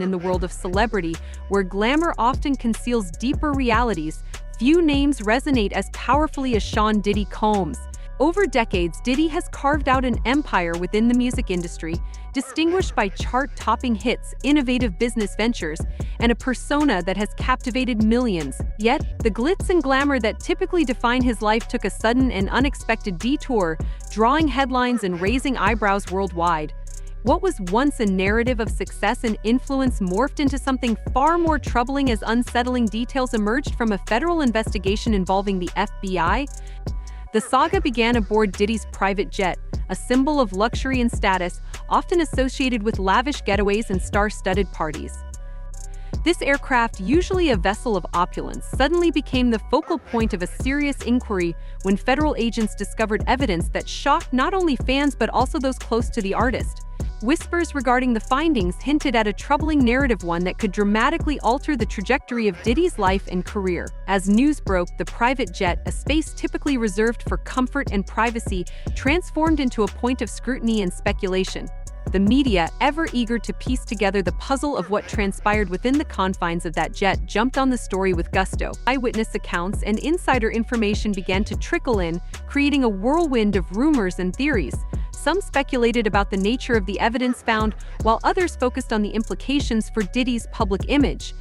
In the world of celebrity, where glamour often conceals deeper realities, few names resonate as powerfully as Sean Diddy Combs. Over decades, Diddy has carved out an empire within the music industry, distinguished by chart-topping hits, innovative business ventures, and a persona that has captivated millions. Yet, the glitz and glamour that typically define his life took a sudden and unexpected detour, drawing headlines and raising eyebrows worldwide. What was once a narrative of success and influence morphed into something far more troubling as unsettling details emerged from a federal investigation involving the FBI. The saga began aboard Diddy's private jet, a symbol of luxury and status, often associated with lavish getaways and star-studded parties. This aircraft, usually a vessel of opulence, suddenly became the focal point of a serious inquiry when federal agents discovered evidence that shocked not only fans but also those close to the artist. Whispers regarding the findings hinted at a troubling narrative, one that could dramatically alter the trajectory of Diddy's life and career. As news broke, the private jet, a space typically reserved for comfort and privacy, transformed into a point of scrutiny and speculation. The media, ever eager to piece together the puzzle of what transpired within the confines of that jet, jumped on the story with gusto. Eyewitness accounts and insider information began to trickle in, creating a whirlwind of rumors and theories. Some speculated about the nature of the evidence found, while others focused on the implications for Diddy's public image.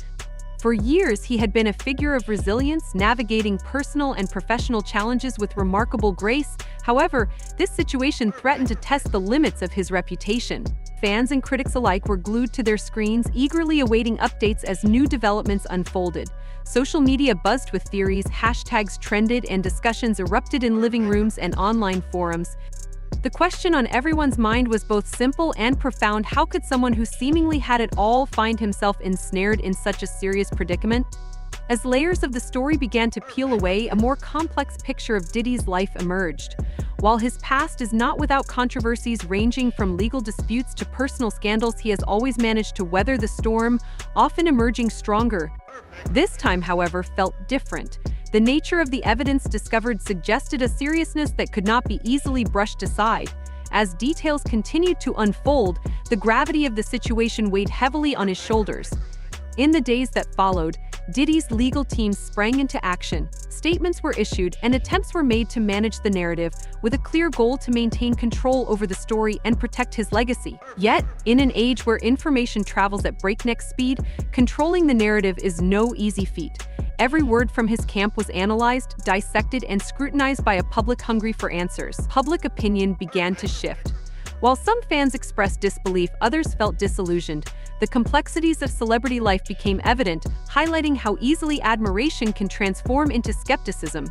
For years, he had been a figure of resilience, navigating personal and professional challenges with remarkable grace. However, this situation threatened to test the limits of his reputation. Fans and critics alike were glued to their screens, eagerly awaiting updates as new developments unfolded. Social media buzzed with theories, hashtags trended, and discussions erupted in living rooms and online forums. The question on everyone's mind was both simple and profound: how could someone who seemingly had it all find himself ensnared in such a serious predicament? As layers of the story began to peel away, a more complex picture of Diddy's life emerged. While his past is not without controversies ranging from legal disputes to personal scandals, he has always managed to weather the storm, often emerging stronger. This time, however, felt different. The nature of the evidence discovered suggested a seriousness that could not be easily brushed aside. As details continued to unfold, the gravity of the situation weighed heavily on his shoulders. In the days that followed, Diddy's legal team sprang into action. Statements were issued and attempts were made to manage the narrative, with a clear goal to maintain control over the story and protect his legacy. Yet, in an age where information travels at breakneck speed, controlling the narrative is no easy feat. Every word from his camp was analyzed, dissected, and scrutinized by a public hungry for answers. Public opinion began to shift. While some fans expressed disbelief, others felt disillusioned. The complexities of celebrity life became evident, highlighting how easily admiration can transform into skepticism.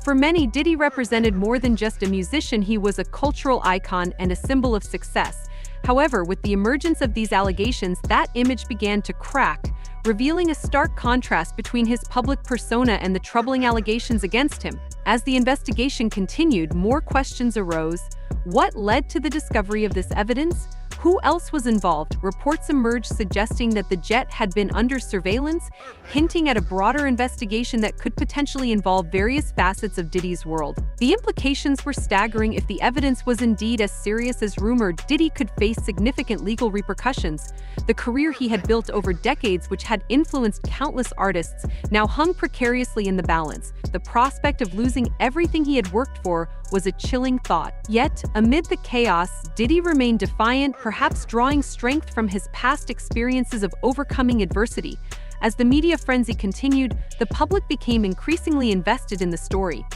For many, Diddy represented more than just a musician. He was a cultural icon and a symbol of success. However, with the emergence of these allegations, that image began to crack, revealing a stark contrast between his public persona and the troubling allegations against him. As the investigation continued, more questions arose. What led to the discovery of this evidence? Who else was involved? Reports emerged suggesting that the jet had been under surveillance, hinting at a broader investigation that could potentially involve various facets of Diddy's world. The implications were staggering. If the evidence was indeed as serious as rumored, Diddy could face significant legal repercussions. The career he had built over decades, which had influenced countless artists, now hung precariously in the balance. The prospect of losing everything he had worked for was a chilling thought. Yet, amid the chaos, Diddy remained defiant, perhaps drawing strength from his past experiences of overcoming adversity. As the media frenzy continued, the public became increasingly invested in the story.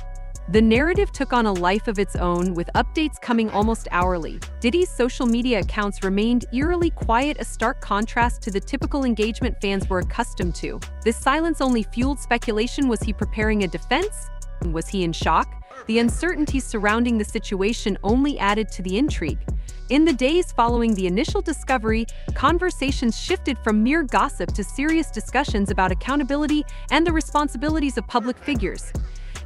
The narrative took on a life of its own, with updates coming almost hourly. Diddy's social media accounts remained eerily quiet, a stark contrast to the typical engagement fans were accustomed to. This silence only fueled speculation. Was he preparing a defense? Was he in shock? The uncertainties surrounding the situation only added to the intrigue. In the days following the initial discovery, conversations shifted from mere gossip to serious discussions about accountability and the responsibilities of public figures.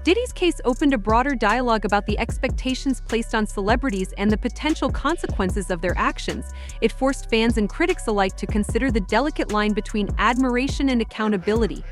Diddy's case opened a broader dialogue about the expectations placed on celebrities and the potential consequences of their actions. It forced fans and critics alike to consider the delicate line between admiration and accountability.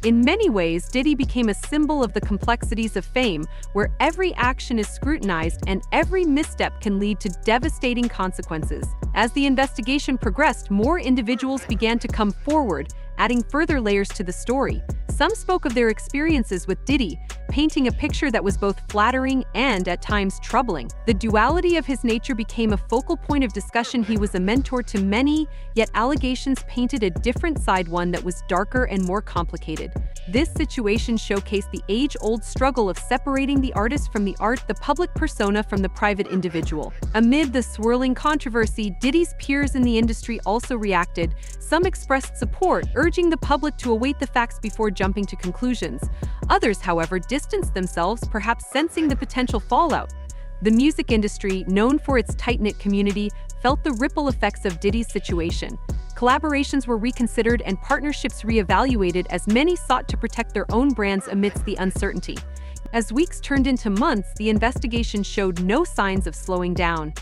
In many ways, Diddy became a symbol of the complexities of fame, where every action is scrutinized and every misstep can lead to devastating consequences. As the investigation progressed, more individuals began to come forward, adding further layers to the story. Some spoke of their experiences with Diddy, painting a picture that was both flattering and, at times, troubling. The duality of his nature became a focal point of discussion. He was a mentor to many, yet allegations painted a different side, one that was darker and more complicated. This situation showcased the age-old struggle of separating the artist from the art, the public persona from the private individual. Amid the swirling controversy, Diddy's peers in the industry also reacted. Some expressed support, urging the public to await the facts before jumping to conclusions. Others, however, distanced themselves, perhaps sensing the potential fallout. The music industry, known for its tight-knit community, felt the ripple effects of Diddy's situation. Collaborations were reconsidered and partnerships reevaluated as many sought to protect their own brands amidst the uncertainty. As weeks turned into months, the investigation showed no signs of slowing down.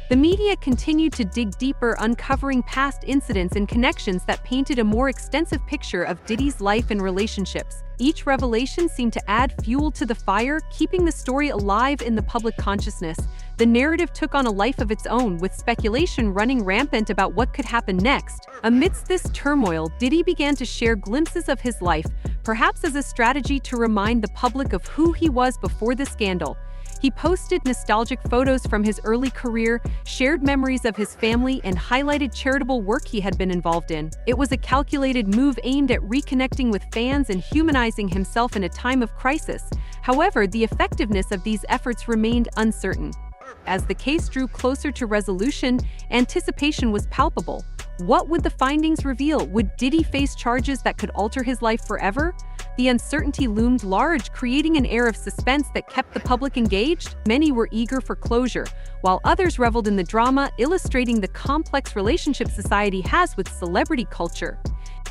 The media continued to dig deeper, uncovering past incidents and connections that painted a more extensive picture of Diddy's life and relationships. Each revelation seemed to add fuel to the fire, keeping the story alive in the public consciousness. The narrative took on a life of its own, with speculation running rampant about what could happen next. Amidst this turmoil, Diddy began to share glimpses of his life, perhaps as a strategy to remind the public of who he was before the scandal. He posted nostalgic photos from his early career, shared memories of his family, and highlighted charitable work he had been involved in. It was a calculated move aimed at reconnecting with fans and humanizing himself in a time of crisis. However, the effectiveness of these efforts remained uncertain. As the case drew closer to resolution, anticipation was palpable. What would the findings reveal? Would Diddy face charges that could alter his life forever? The uncertainty loomed large, creating an air of suspense that kept the public engaged. Many were eager for closure, while others reveled in the drama, illustrating the complex relationship society has with celebrity culture.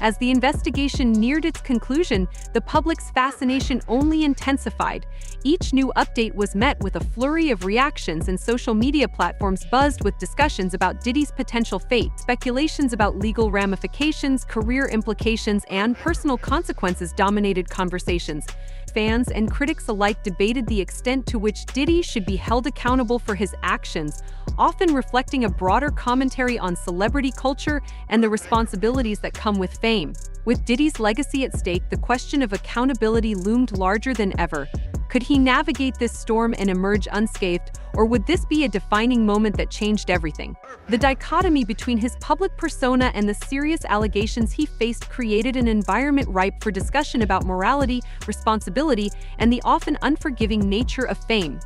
As the investigation neared its conclusion, the public's fascination only intensified. Each new update was met with a flurry of reactions, and social media platforms buzzed with discussions about Diddy's potential fate. Speculations about legal ramifications, career implications, and personal consequences dominated conversations. Fans and critics alike debated the extent to which Diddy should be held accountable for his actions, often reflecting a broader commentary on celebrity culture and the responsibilities that come with fame. With Diddy's legacy at stake, the question of accountability loomed larger than ever. Could he navigate this storm and emerge unscathed, or would this be a defining moment that changed everything? The dichotomy between his public persona and the serious allegations he faced created an environment ripe for discussion about morality, responsibility, and the often unforgiving nature of fame.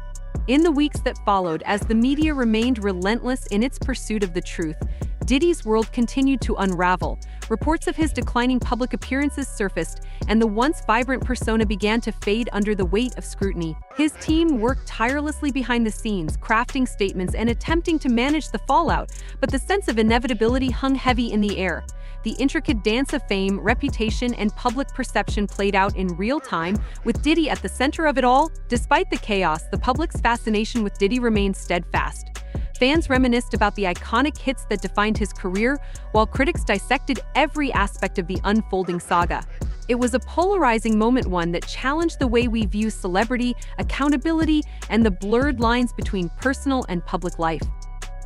In the weeks that followed, as the media remained relentless in its pursuit of the truth, Diddy's world continued to unravel. Reports of his declining public appearances surfaced, and the once vibrant persona began to fade under the weight of scrutiny. His team worked tirelessly behind the scenes, crafting statements and attempting to manage the fallout, but the sense of inevitability hung heavy in the air. The intricate dance of fame, reputation, and public perception played out in real time, with Diddy at the center of it all. Despite the chaos, the public's fascination with Diddy remained steadfast. Fans reminisced about the iconic hits that defined his career, while critics dissected every aspect of the unfolding saga. It was a polarizing moment, one that challenged the way we view celebrity, accountability, and the blurred lines between personal and public life.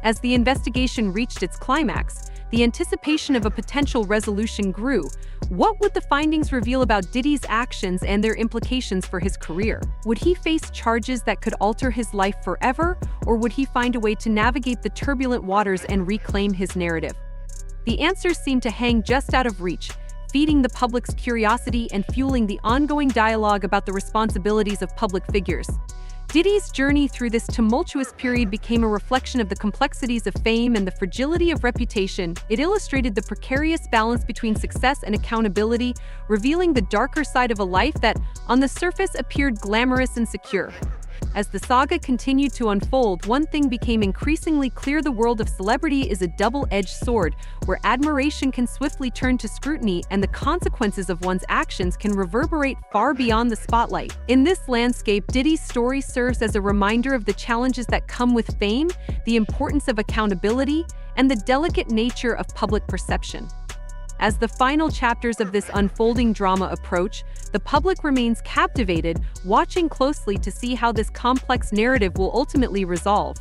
As the investigation reached its climax, the anticipation of a potential resolution grew. What would the findings reveal about Diddy's actions and their implications for his career? Would he face charges that could alter his life forever, or would he find a way to navigate the turbulent waters and reclaim his narrative? The answers seemed to hang just out of reach, feeding the public's curiosity and fueling the ongoing dialogue about the responsibilities of public figures. Diddy's journey through this tumultuous period became a reflection of the complexities of fame and the fragility of reputation. It illustrated the precarious balance between success and accountability, revealing the darker side of a life that, on the surface, appeared glamorous and secure. As the saga continued to unfold, one thing became increasingly clear: the world of celebrity is a double-edged sword, where admiration can swiftly turn to scrutiny and the consequences of one's actions can reverberate far beyond the spotlight. In this landscape, Diddy's story serves as a reminder of the challenges that come with fame, the importance of accountability, and the delicate nature of public perception. As the final chapters of this unfolding drama approach, the public remains captivated, watching closely to see how this complex narrative will ultimately resolve.